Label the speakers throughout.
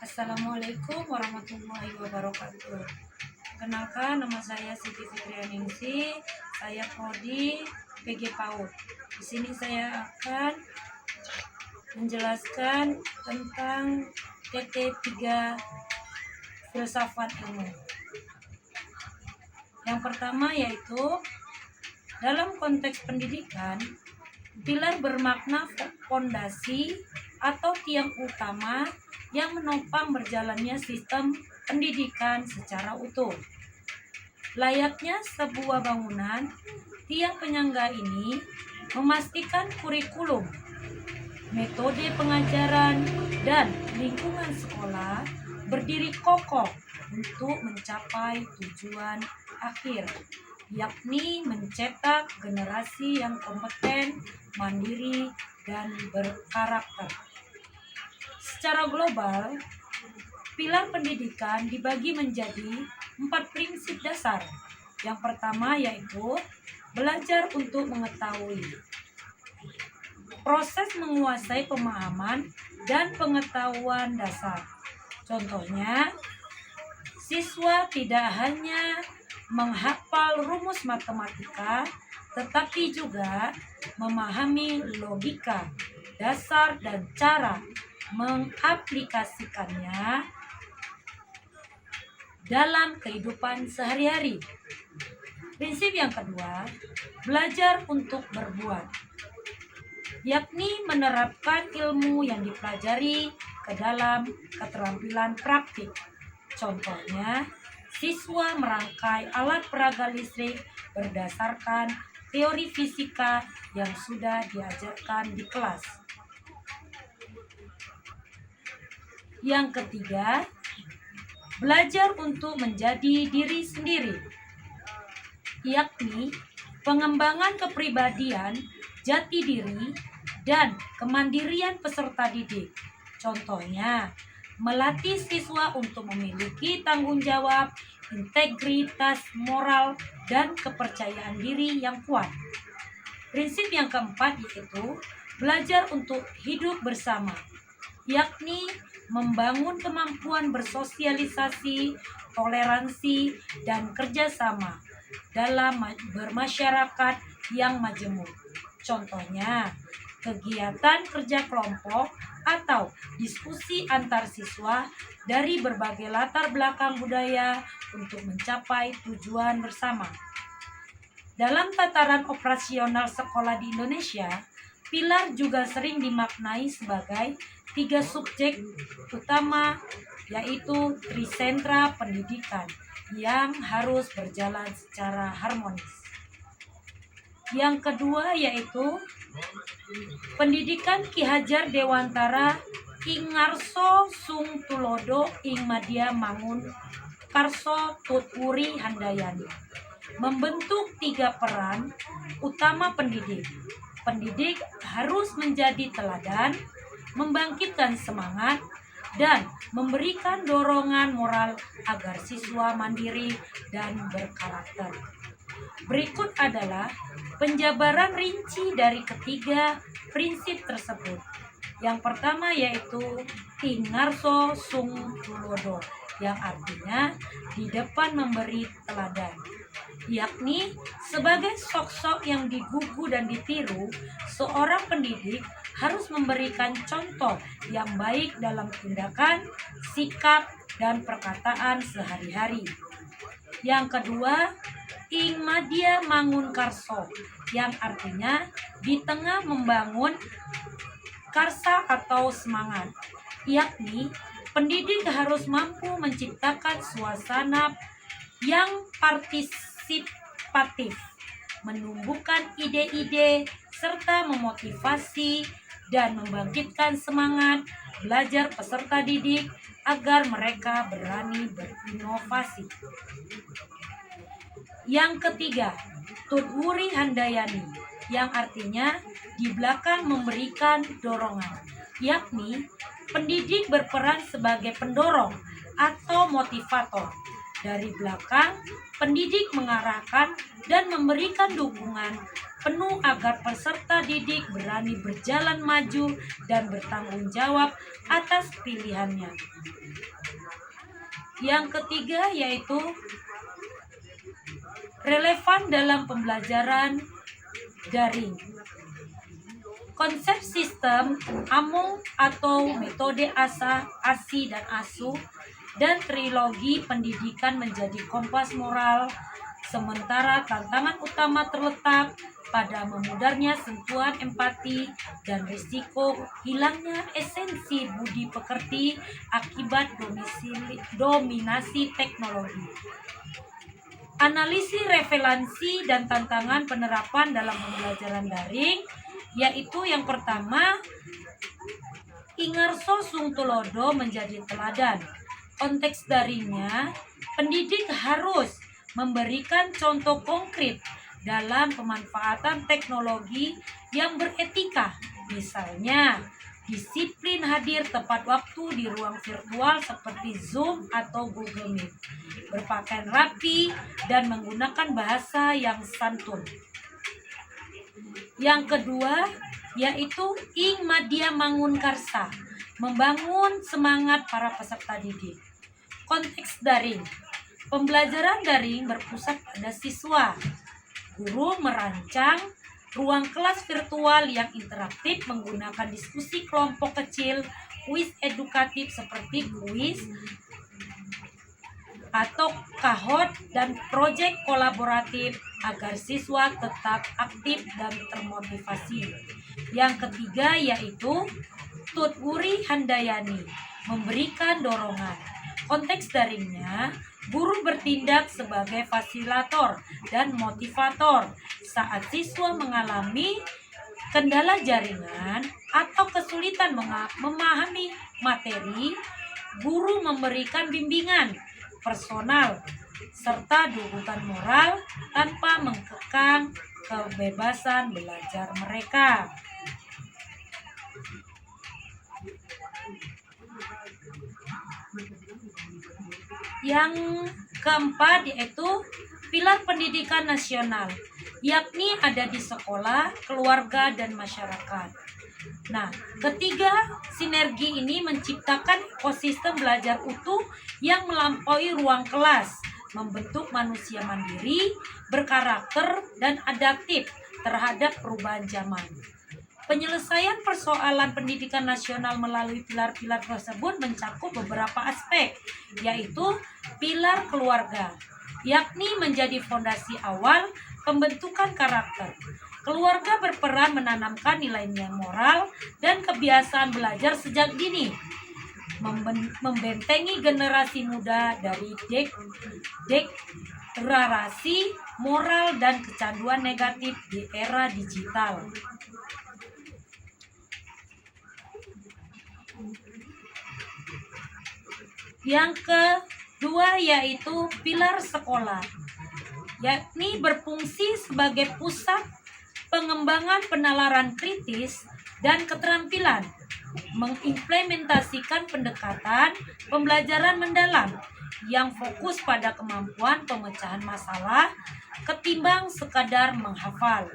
Speaker 1: Assalamualaikum warahmatullahi wabarakatuh. Kenalkan, nama saya Siti Fitrianingsih. Saya prodi PG PAUD. Di sini saya akan menjelaskan tentang TT3 filsafat ilmu. Yang pertama yaitu dalam konteks pendidikan, pilar bermakna fondasi atau tiang utama yang menopang berjalannya sistem pendidikan secara utuh. Layaknya sebuah bangunan, tiang penyangga ini memastikan kurikulum, metode pengajaran, dan lingkungan sekolah berdiri kokoh untuk mencapai tujuan akhir, yakni mencetak generasi yang kompeten, mandiri, dan berkarakter. Secara global, pilar pendidikan dibagi menjadi 4 prinsip dasar. Yang pertama yaitu belajar untuk mengetahui. Proses menguasai pemahaman dan pengetahuan dasar. Contohnya, siswa tidak hanya menghafal rumus matematika, tetapi juga memahami logika, dasar, dan cara mengaplikasikannya dalam kehidupan sehari-hari. Prinsip yang kedua, belajar untuk berbuat, yakni menerapkan ilmu yang dipelajari ke dalam keterampilan praktik. Contohnya, siswa merangkai alat peraga listrik berdasarkan teori fisika yang sudah diajarkan di kelas. Yang ketiga, belajar untuk menjadi diri sendiri, yakni pengembangan kepribadian, jati diri, dan kemandirian peserta didik. Contohnya, melatih siswa untuk memiliki tanggung jawab, integritas moral, dan kepercayaan diri yang kuat. Prinsip yang keempat yaitu belajar untuk hidup bersama, yakni membangun kemampuan bersosialisasi, toleransi, dan kerjasama dalam bermasyarakat yang majemuk. Contohnya, kegiatan kerja kelompok atau diskusi antar siswa dari berbagai latar belakang budaya untuk mencapai tujuan bersama. Dalam tataran operasional sekolah di Indonesia, pilar juga sering dimaknai sebagai 3 subjek utama, yaitu trisentra pendidikan yang harus berjalan secara harmonis. Yang kedua yaitu pendidikan Ki Hajar Dewantara ing ngarso sung tulodo ing madya mangun karso tutwuri handayani, membentuk 3 peran utama pendidik. Pendidik harus menjadi teladan, membangkitkan semangat, dan memberikan dorongan moral agar siswa mandiri dan berkarakter. Berikut adalah penjabaran rinci dari ketiga prinsip tersebut. Yang pertama yaitu Ingarso Sung Tulodo, yang artinya di depan memberi teladan, yakni sebagai sosok yang digugu dan ditiru, seorang pendidik harus memberikan contoh yang baik dalam tindakan, sikap, dan perkataan sehari-hari. Yang kedua, ing madya mangun karso, yang artinya di tengah membangun karsa atau semangat, yakni pendidik harus mampu menciptakan suasana yang partisipatif, menumbuhkan ide-ide, serta memotivasi dan membangkitkan semangat belajar peserta didik agar mereka berani berinovasi. Yang ketiga, tutwuri handayani, yang artinya di belakang memberikan dorongan, yakni pendidik berperan sebagai pendorong atau motivator. Dari belakang, pendidik mengarahkan dan memberikan dukungan penuh agar peserta didik berani berjalan maju dan bertanggung jawab atas pilihannya. Yang ketiga yaitu relevan dalam pembelajaran daring. Konsep sistem AMO atau metode ASA, ASI, dan ASU dan trilogi pendidikan menjadi kompas moral, sementara tantangan utama terletak pada memudarnya sentuhan empati dan risiko hilangnya esensi budi pekerti akibat dominasi teknologi. Analisis relevansi dan tantangan penerapan dalam pembelajaran daring, yaitu yang pertama, Ingarso Sungtulodo menjadi teladan. Konteks daringnya, pendidik harus memberikan contoh konkret dalam pemanfaatan teknologi yang beretika, misalnya disiplin hadir tepat waktu di ruang virtual seperti Zoom atau Google Meet, berpakaian rapi, dan menggunakan bahasa yang santun. Yang kedua yaitu Ing Madya Mangunkarsa, membangun semangat para peserta didik. Konteks daring, pembelajaran daring berpusat pada siswa. Guru merancang ruang kelas virtual yang interaktif menggunakan diskusi kelompok kecil, kuis edukatif seperti kuis atau kahot, dan proyek kolaboratif agar siswa tetap aktif dan termotivasi. Yang ketiga yaitu Tutwuri Handayani, memberikan dorongan. Konteks daringnya, guru bertindak sebagai fasilitator dan motivator saat siswa mengalami kendala jaringan atau kesulitan memahami materi. Guru memberikan bimbingan personal serta dukungan moral tanpa mengekang kebebasan belajar mereka. Yang keempat yaitu pilar pendidikan nasional, yakni ada di sekolah, keluarga, dan masyarakat. Nah, ketiga sinergi ini menciptakan ekosistem belajar utuh yang melampaui ruang kelas, membentuk manusia mandiri, berkarakter, dan adaptif terhadap perubahan zaman. Penyelesaian persoalan pendidikan nasional melalui pilar-pilar tersebut mencakup beberapa aspek, yaitu pilar keluarga, yakni menjadi fondasi awal pembentukan karakter. Keluarga berperan menanamkan nilai-nilai moral dan kebiasaan belajar sejak dini, membentengi generasi muda dari degradasi moral dan kecanduan negatif di era digital. Yang kedua yaitu pilar sekolah, yakni berfungsi sebagai pusat pengembangan penalaran kritis dan keterampilan, mengimplementasikan pendekatan pembelajaran mendalam yang fokus pada kemampuan pemecahan masalah ketimbang sekadar menghafal.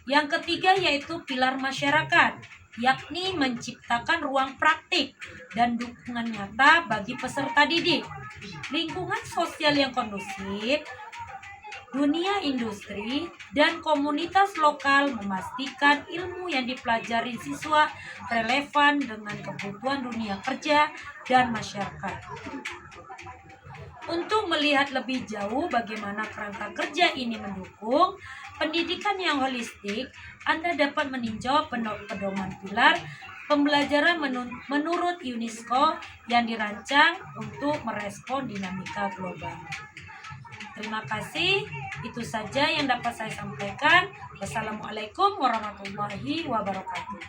Speaker 1: Yang ketiga yaitu pilar masyarakat, yakni menciptakan ruang praktik dan dukungan nyata bagi peserta didik, lingkungan sosial yang kondusif, dunia industri, dan komunitas lokal memastikan ilmu yang dipelajari siswa relevan dengan kebutuhan dunia kerja dan masyarakat. Untuk melihat lebih jauh bagaimana kerangka kerja ini mendukung pendidikan yang holistik, Anda dapat meninjau pedoman pilar pembelajaran menurut UNESCO yang dirancang untuk merespon dinamika global. Terima kasih, itu saja yang dapat saya sampaikan. Wassalamualaikum warahmatullahi wabarakatuh.